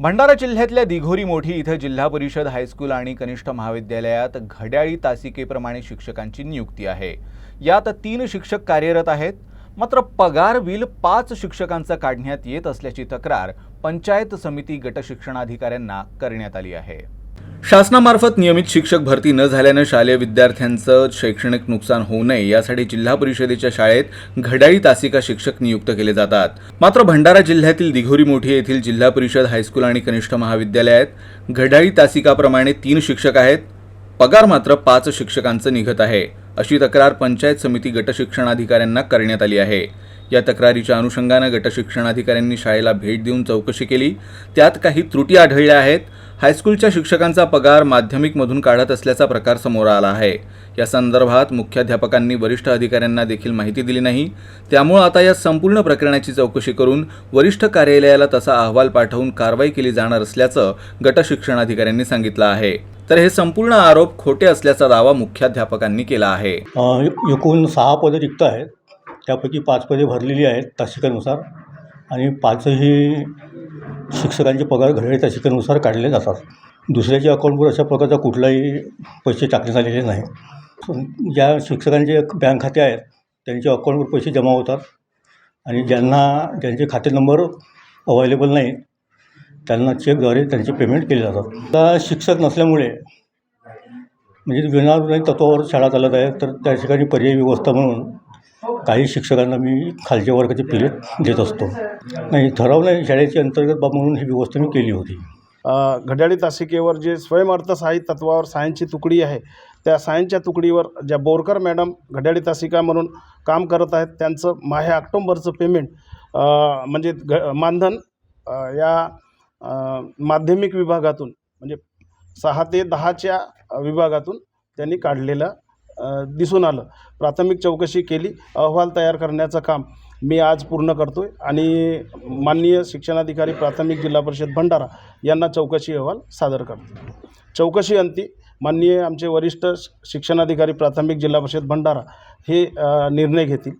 भंडारा जिल्ह्यातल्या दिघोरी मोठी इथं जिल्हा परिषद हायस्कूल आणि कनिष्ठ महाविद्यालयात घड्याळी तासिकेप्रमाणे शिक्षकांची नियुक्ती आहे। यात 3 शिक्षक कार्यरत आहेत। मात्र पगार बिल 5 शिक्षकांचा काढण्यात येत असल्याची तक्रार पंचायत समिती गट शिक्षणाधिकाऱ्यांना करण्यात आली आहे। शासनामार्फत नियमित शिक्षक भरती न झाल्याने शालेय विद्यार्थ्यांचं शैक्षणिक नुकसान होऊ नये यासाठी जिल्हा परिषदेच्या शाळेत घड्याळी तासिका शिक्षक नियुक्त केले जातात। मात्र भंडारा जिल्ह्यातील दिघोरी मोठी येथील जिल्हा परिषद हायस्कूल आणि कनिष्ठ महाविद्यालयात घड्याळी तासिकाप्रमाणे 3 शिक्षक आहेत, पगार मात्र 5 शिक्षकांचं निघत आहे, अशी तक्रार पंचायत समिती गट शिक्षणाधिकाऱ्यांना करण्यात आली आहे। या तक्रारीच्या अनुषंगाने गट शिक्षणाधिकाऱ्यांनी शाळेला भेट देऊन चौकशी केली। त्यात काही त्रुटी आढळल्या आहेत। हायस्कूलच्या शिक्षकांचा पगार माध्यमिकमधून काढत असल्याचा प्रकार समोर आला आहे। या संदर्भात मुख्याध्यापकांनी वरिष्ठ अधिकाऱ्यांना देखील माहिती दिली नाही। त्यामुळे आता या संपूर्ण प्रकरणाची चौकशी करून वरिष्ठ कार्यालयाला तसा अहवाल पाठवून कारवाई केली जाणार असल्याचं गट शिक्षणाधिकाऱ्यांनी सांगितलं आहे। तर हे संपूर्ण आरोप खोटे असल्याचा दावा मुख्याध्यापकांनी केला आहे। एकूण 6 पदे रिक्त आहेत। त्यापैकी 5 पदे भरलेली आहेत तासिकेनुसार आणि 5ही शिक्षकांचे पगार घड्याळी तासिकेनुसार काढले जातात। दुसऱ्याच्या अकाउंटवर अशा प्रकारचा कुठलाही पैसे टाकण्यात आलेले नाही। ज्या शिक्षकांचे बँक खाते आहेत त्यांच्या अकाउंटवर पैसे जमा होतात आणि ज्यांचे खाते नंबर अवेलेबल नाही त्यांना चेकद्वारे त्यांचे पेमेंट केले जातात। आता शिक्षक नसल्यामुळे म्हणजे विनाविरोधी तत्त्वावर शाळा चालत आहे, तर त्या ठिकाणी पर्यायी व्यवस्था म्हणून काही शिक्षकांना मी खालच्या वर्गाचे पिरियड देत असतो। नाही, ठराव नाही, शाळेची अंतर्गत बाब म्हणून ही व्यवस्था मी केली होती। घड्याळी तासिकेवर जे स्वयंअर्थसहाय्य तत्वावर सायन्सची तुकडी आहे, त्या सायन्सच्या तुकडीवर ज्या बोरकर मॅडम घड्याळी तासिका म्हणून काम करत आहेत त्यांचं माहे ऑक्टोबरचं पेमेंट म्हणजे मानधन या माध्यमिक विभागातून म्हणजे 6 ते 10च्या विभागातून त्यांनी काढलेलं दिसून आलं। प्राथमिक चौकशी केली, अहवाल तयार करण्याचं काम मी आज पूर्ण करतोय आणि माननीय शिक्षणाधिकारी प्राथमिक जिल्हा परिषद भंडारा यांना चौकशी अहवाल सादर करतो। चौकशी अंती माननीय आमचे वरिष्ठ शिक्षणाधिकारी प्राथमिक जिल्हा परिषद भंडारा हे निर्णय घेतील।